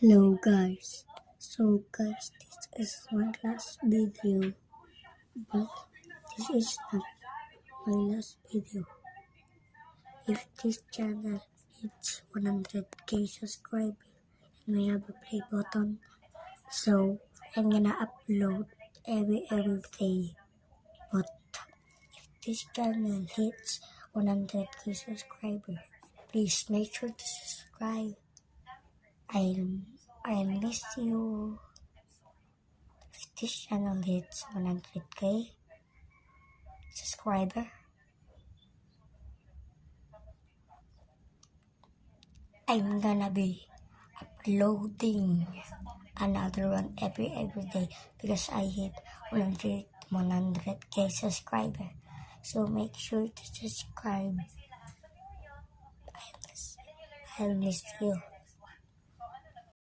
Hello guys, this is my last video, but this is not my last video. If this channel hits 100k subscribers and we have a play button, so I'm gonna upload every day. But if this channel hits 100k subscribers, please make sure to subscribe. I'll miss you. If this channel hits 100k subscriber, I'm gonna be uploading another one every day because I hit 100k subscriber. So make sure to subscribe. I'll miss you.